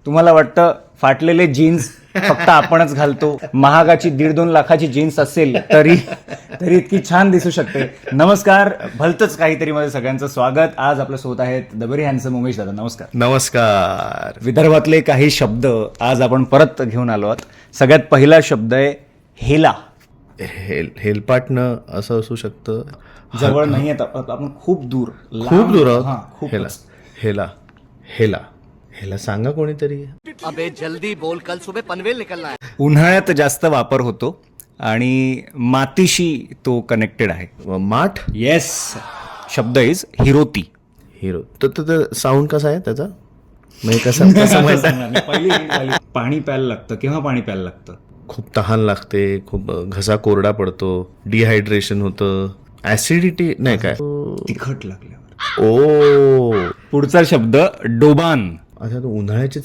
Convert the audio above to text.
तुम्हाला वाटतं फाटलेले जीन्स फक्त आपणच घालतो, महागाची 1.5-2 लाखाची जीन्स असेल तरी इतकी छान दिसू शकते. नमस्कार, भलतंच काहीतरी मध्ये सगळ्यांचं स्वागत. आज आपल्या सोबत आहेत द व्हेरी हँडसम उमेश दादा. नमस्कार. नमस्कार. विदर्भातले काही शब्द आज आपण परत घेऊन आलो आहोत. सगळ्यात पहिला शब्द आहे हेला. हेलपाटणं असं असू शकतं. जवळ नाही आहेत आपण, खूप दूर, खूप दूर आहोत. खूप. हेला हेला हेला हेला सांगा कोणीतरी. अबे जल्दी बोल, कल सुबह पनवेल निकलना है. उन्हाळ्यात जास्त वापर होतो आणि मातीशी तो कनेक्टेड आहे. माठ. येस, शब्द इज हिरोती. हिरो. तर साऊंड कसा आहे त्याचा, म्हणजे कसं म्हणतात. पाणी प्यायला लागतं. केव्हा पाणी प्यायला लागतं? खूप तहान लागते, खूप घसा कोरडा पडतो, डिहायड्रेशन होतं, ऍसिडिटी नाही काय, तिखट लागल्यावर. ओ. पुढचा शब्द डोबान. अच्छा, तो उन्हाळ्याचीच